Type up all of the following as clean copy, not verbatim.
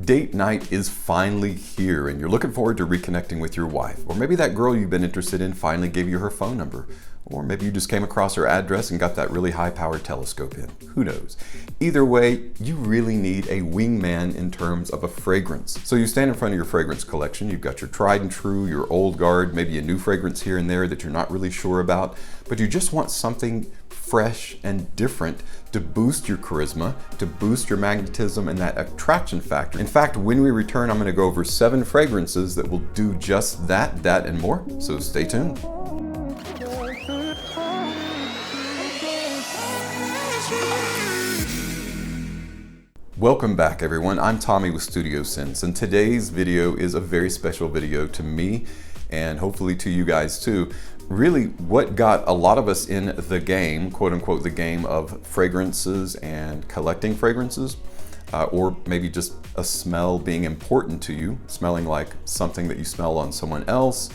Date night is finally here and you're looking forward to reconnecting with your wife. Or maybe that girl you've been interested in finally gave you her phone number. Or maybe you just came across her address and got that really high-powered telescope in. Who knows? Either way, you really need a wingman in terms of a fragrance. So you stand in front of your fragrance collection. You've got your tried and true, your old guard, maybe a new fragrance here and there that you're not really sure about, but you just want something fresh and different to boost your charisma, to boost your magnetism and that attraction factor. In fact, when we return, I'm going to go over 7 fragrances that will do just that and more. So stay tuned. Welcome back, everyone. I'm Tommy with Studio Sense, and today's video is a very special video to me and hopefully to you guys too. Really, what got a lot of us in the game, quote unquote, the game of fragrances and collecting fragrances, or maybe just a smell being important to you, smelling like something that you smell on someone else.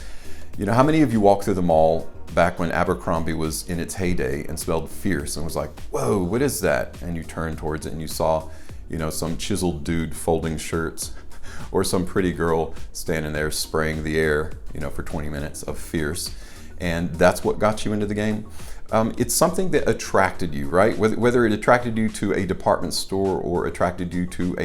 You know, how many of you walked through the mall back when Abercrombie was in its heyday and smelled fierce and was like, whoa, what is that? And you turned towards it and you saw, you know, some chiseled dude folding shirts or some pretty girl standing there spraying the air, you know, for 20 minutes of fierce. And that's what got you into the game. It's something that attracted you, right? Whether it attracted you to a department store or attracted you to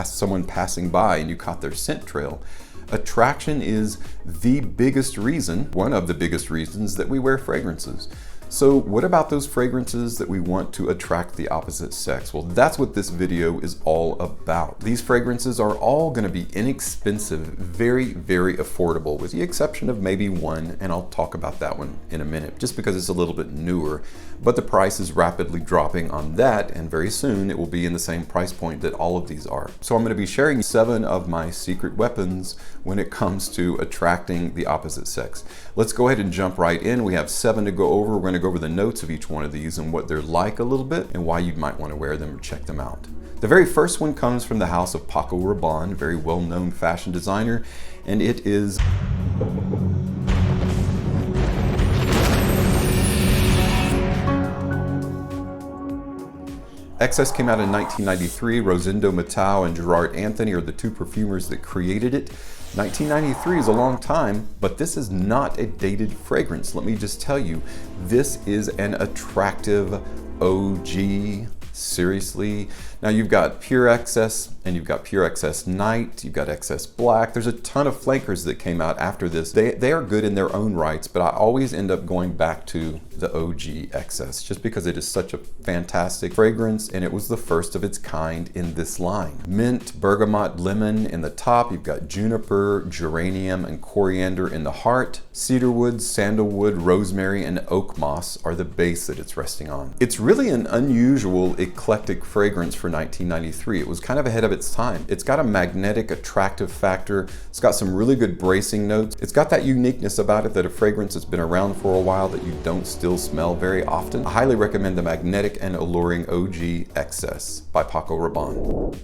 someone passing by and you caught their scent trail. Attraction is the biggest reason, one of the biggest reasons that we wear fragrances. So what about those fragrances that we want to attract the opposite sex? Well, that's what this video is all about. These fragrances are all going to be inexpensive, very, very affordable, with the exception of maybe one, and I'll talk about that one in a minute, just because it's a little bit newer. But the price is rapidly dropping on that, and very soon it will be in the same price point that all of these are. So I'm going to be sharing 7 of my secret weapons when it comes to attracting the opposite sex. Let's go ahead and jump right in. We have 7 to go over. We're going to go over the notes of each one of these and what they're like a little bit and why you might want to wear them or check them out. The very first one comes from the house of Paco Rabanne, very well-known fashion designer, and it is XS. Came out in 1993. Rosendo Matau and Gerard Anthony are the 2 perfumers that created it. 1993 is a long time, but this is not a dated fragrance. Let me just tell you, this is an attractive OG. Seriously. Now you've got Pure XS and you've got Pure XS Night, you've got XS Black. There's a ton of flankers that came out after this. They are good in their own rights, but I always end up going back to the OG XS just because it is such a fantastic fragrance and it was the first of its kind in this line. Mint, bergamot, lemon in the top. You've got juniper, geranium, and coriander in the heart. Cedarwood, sandalwood, rosemary, and oak moss are the base that it's resting on. It's really an unusual eclectic fragrance for 1993. It was kind of ahead of its time. It's got a magnetic, attractive factor. It's got some really good bracing notes. It's got that uniqueness about it that a fragrance that's been around for a while that you don't still smell very often. I highly recommend the magnetic and alluring OG XS by Paco Rabanne.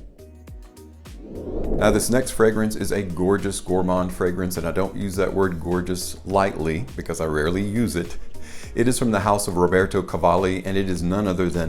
Now this next fragrance is a gorgeous gourmand fragrance, and I don't use that word gorgeous lightly because I rarely use it. It is from the house of Roberto Cavalli, and it is none other than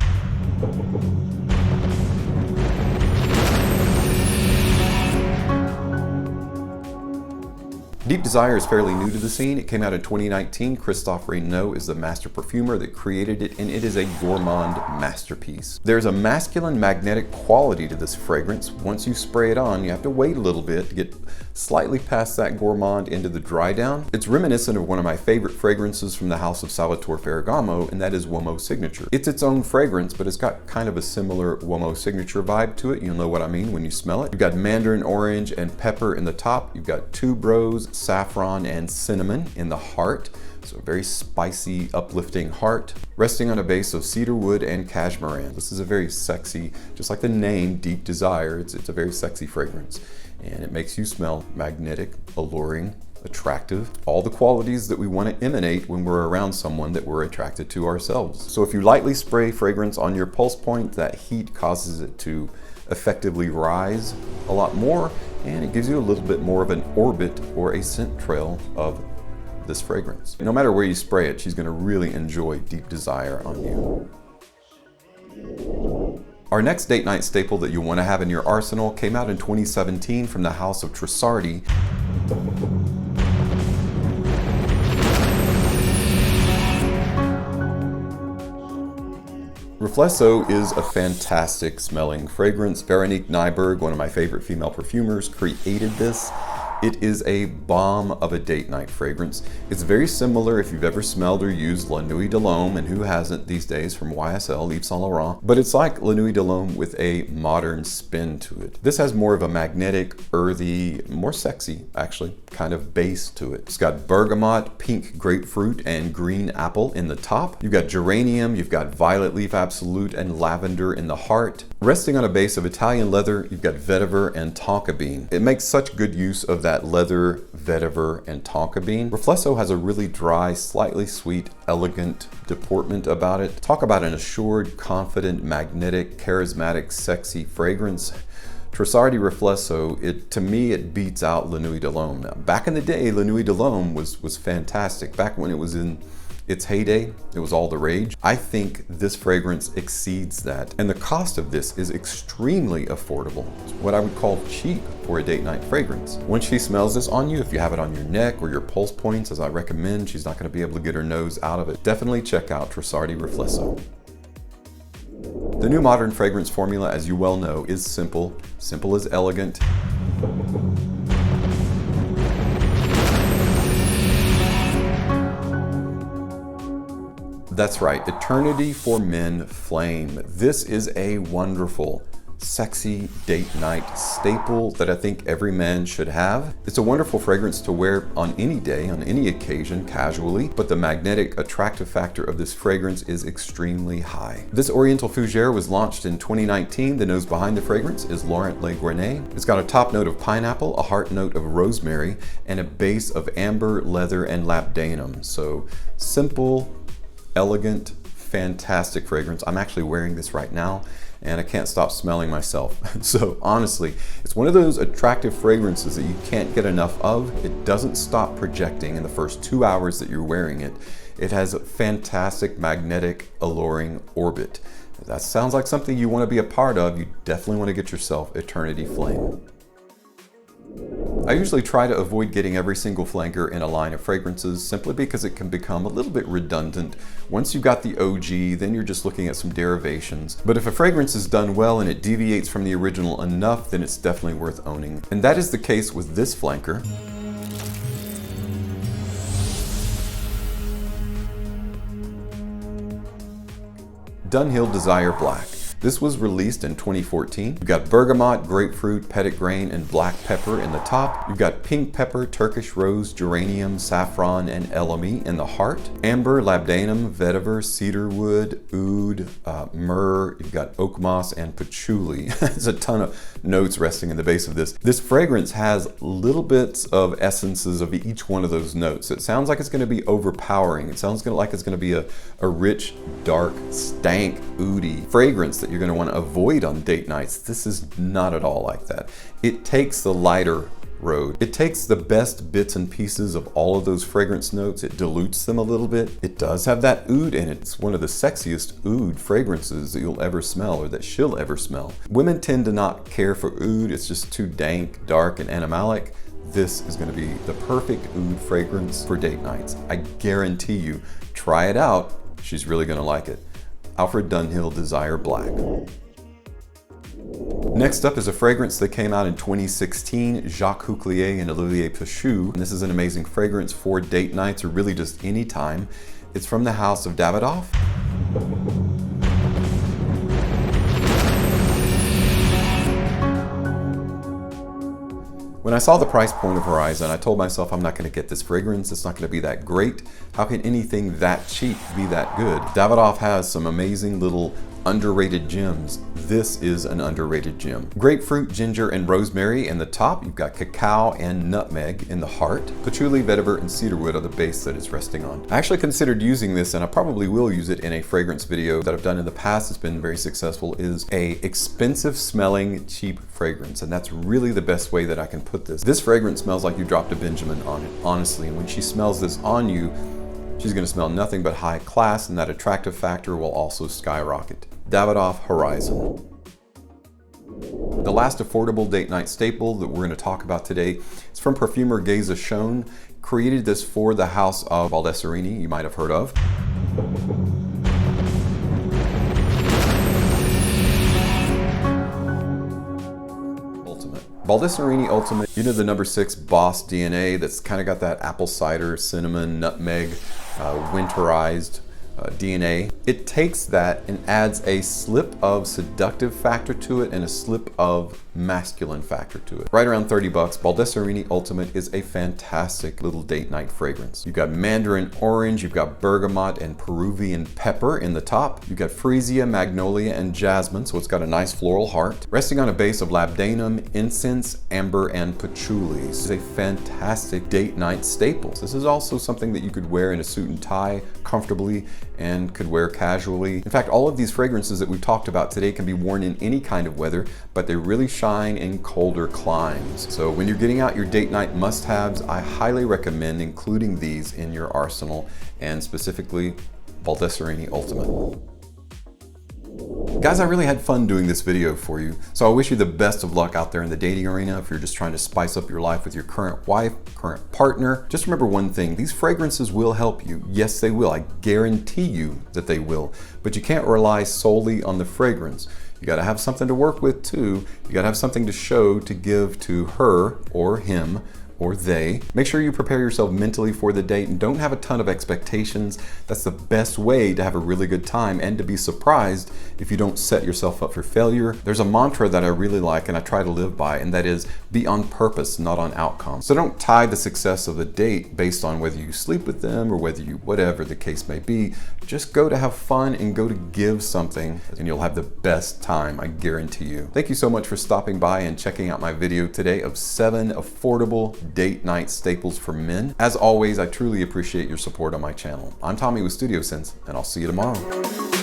Deep Desire is fairly new to the scene. It came out in 2019. Christophe Reynaud is the master perfumer that created it, and it is a gourmand masterpiece. There's a masculine magnetic quality to this fragrance. Once you spray it on, you have to wait a little bit to get slightly past that gourmand into the dry down. It's reminiscent of one of my favorite fragrances from the house of Salvatore Ferragamo, and that is Uomo Signature. It's its own fragrance, but it's got kind of a similar Uomo Signature vibe to it. You'll know what I mean when you smell it. You've got mandarin orange and pepper in the top. You've got tuberose, saffron, and cinnamon in the heart. So a very spicy, uplifting heart, resting on a base of cedarwood and cashmeran. This is a very sexy, just like the name, Deep Desire, it's a very sexy fragrance. And it makes you smell magnetic, alluring, attractive, all the qualities that we want to emanate when we're around someone that we're attracted to ourselves. So if you lightly spray fragrance on your pulse point, that heat causes it to effectively rise a lot more, and it gives you a little bit more of an orbit or a scent trail of this fragrance. No matter where you spray it, she's going to really enjoy Deep Desire on you. Our next date night staple that you'll want to have in your arsenal came out in 2017 from the house of Tresardi. Reflesso is a fantastic smelling fragrance. Veronique Nyberg, one of my favorite female perfumers, created this. It is a bomb of a date night fragrance. It's very similar if you've ever smelled or used La Nuit de l'Homme, and who hasn't these days, from YSL, Yves Saint Laurent. But it's like La Nuit de l'Homme with a modern spin to it. This has more of a magnetic, earthy, more sexy, actually, kind of base to it. It's got bergamot, pink grapefruit, and green apple in the top. You've got geranium, you've got violet leaf absolute, and lavender in the heart. Resting on a base of Italian leather, you've got vetiver and tonka bean. It makes such good use of that leather, vetiver, and tonka bean. Reflesso has a really dry, slightly sweet, elegant deportment about it. Talk about an assured, confident, magnetic, charismatic, sexy fragrance. Tresardi Reflesso, to me, it beats out La Nuit de l'Homme. Now, back in the day, La Nuit de l'Homme was fantastic. Back when it was in its heyday, it was all the rage. I think this fragrance exceeds that. And the cost of this is extremely affordable. It's what I would call cheap for a date night fragrance. Once she smells this on you, if you have it on your neck or your pulse points, as I recommend, she's not gonna be able to get her nose out of it. Definitely check out Tresardi Reflesso. The new modern fragrance formula, as you well know, is simple. Simple is elegant. That's right, Eternity for Men Flame. This is a wonderful, sexy date night staple that I think every man should have. It's a wonderful fragrance to wear on any day, on any occasion, casually, but the magnetic attractive factor of this fragrance is extremely high. This Oriental Fougere was launched in 2019. The nose behind the fragrance is Laurent Le Grenay. It's got a top note of pineapple, a heart note of rosemary, and a base of amber, leather, and labdanum. So simple, elegant, fantastic fragrance. I'm actually wearing this right now and I can't stop smelling myself. So honestly, it's one of those attractive fragrances that you can't get enough of. It doesn't stop projecting in the first 2 hours that you're wearing it. It has a fantastic magnetic, alluring orbit. If that sounds like something you want to be a part of, you definitely want to get yourself Eternity Flame. I usually try to avoid getting every single flanker in a line of fragrances simply because it can become a little bit redundant. Once you've got the OG, then you're just looking at some derivations. But if a fragrance is done well and it deviates from the original enough, then it's definitely worth owning. And that is the case with this flanker. Dunhill Desire Black. This was released in 2014. You've got bergamot, grapefruit, petit grain, and black pepper in the top. You've got pink pepper, Turkish rose, geranium, saffron, and elemi in the heart. Amber, labdanum, vetiver, cedarwood, oud, myrrh. You've got oak moss and patchouli. There's a ton of notes resting in the base of this. This fragrance has little bits of essences of each one of those notes. It sounds like it's going to be overpowering. It sounds like it's going to be a rich, dark, stank, oudy fragrance that you're going to want to avoid on date nights. This is not at all like that. It takes the lighter road. It takes the best bits and pieces of all of those fragrance notes. It dilutes them a little bit. It does have that oud in it. It's one of the sexiest oud fragrances that you'll ever smell, or that she'll ever smell. Women tend to not care for oud. It's just too dank, dark, and animalic. This is going to be the perfect oud fragrance for date nights. I guarantee you, try it out. She's really going to like it. Alfred Dunhill Desire Black. Next up is a fragrance that came out in 2016, Jacques Huclier and Olivier Pachou. And this is an amazing fragrance for date nights or really just any time. It's from the house of Davidoff. When I saw the price point of Horizon, I told myself I'm not going to get this fragrance. It's not going to be that great. How can anything that cheap be that good? Davidoff has some amazing little underrated gems. This is an underrated gem. Grapefruit, ginger, and rosemary in the top. You've got cacao and nutmeg in the heart. Patchouli, vetiver, and cedarwood are the base that it's resting on. I actually considered using this, and I probably will use it in a fragrance video that I've done in the past. It's been very successful. Is a expensive smelling, cheap fragrance, and that's really the best way that I can put this. This fragrance smells like you dropped a Benjamin on it, honestly, and when she smells this on you, she's going to smell nothing but high class, and that attractive factor will also skyrocket. Davidoff Horizon. The last affordable date night staple that we're going to talk about today is from perfumer Geyser Schoen. Created this for the house of Baldessarini, you might have heard of. Baldessarini Ultimate, you know the number 6 Boss DNA that's kind of got that apple cider, cinnamon, nutmeg, winterized DNA. It takes that and adds a slip of seductive factor to it and a slip of masculine factor to it. Right around 30 bucks, Baldessarini Ultimate is a fantastic little date night fragrance. You've got mandarin orange, you've got bergamot and Peruvian pepper in the top. You've got freesia, magnolia, and jasmine, so it's got a nice floral heart. Resting on a base of labdanum, incense, amber, and patchouli. This is a fantastic date night staple. This is also something that you could wear in a suit and tie comfortably and could wear casually. In fact, all of these fragrances that we've talked about today can be worn in any kind of weather, but they really shine in colder climes. So when you're getting out your date night must-haves, I highly recommend including these in your arsenal, and specifically Baldessarini Ultimate. Guys, I really had fun doing this video for you, so I wish you the best of luck out there in the dating arena if you're just trying to spice up your life with your current wife, current partner. Just remember one thing, these fragrances will help you. Yes, they will. I guarantee you that they will, but you can't rely solely on the fragrance. You gotta have something to work with too. You gotta have something to show, to give to her or him or they. Make sure you prepare yourself mentally for the date and don't have a ton of expectations. That's the best way to have a really good time and to be surprised if you don't set yourself up for failure. There's a mantra that I really like and I try to live by, and that is be on purpose, not on outcome. So don't tie the success of a date based on whether you sleep with them or whether you, whatever the case may be. Just go to have fun and go to give something, and you'll have the best time, I guarantee you. Thank you so much for stopping by and checking out my video today of 7 affordable date night staples for men. As always, I truly appreciate your support on my channel. I'm Tommy with Studio Sense, and I'll see you tomorrow.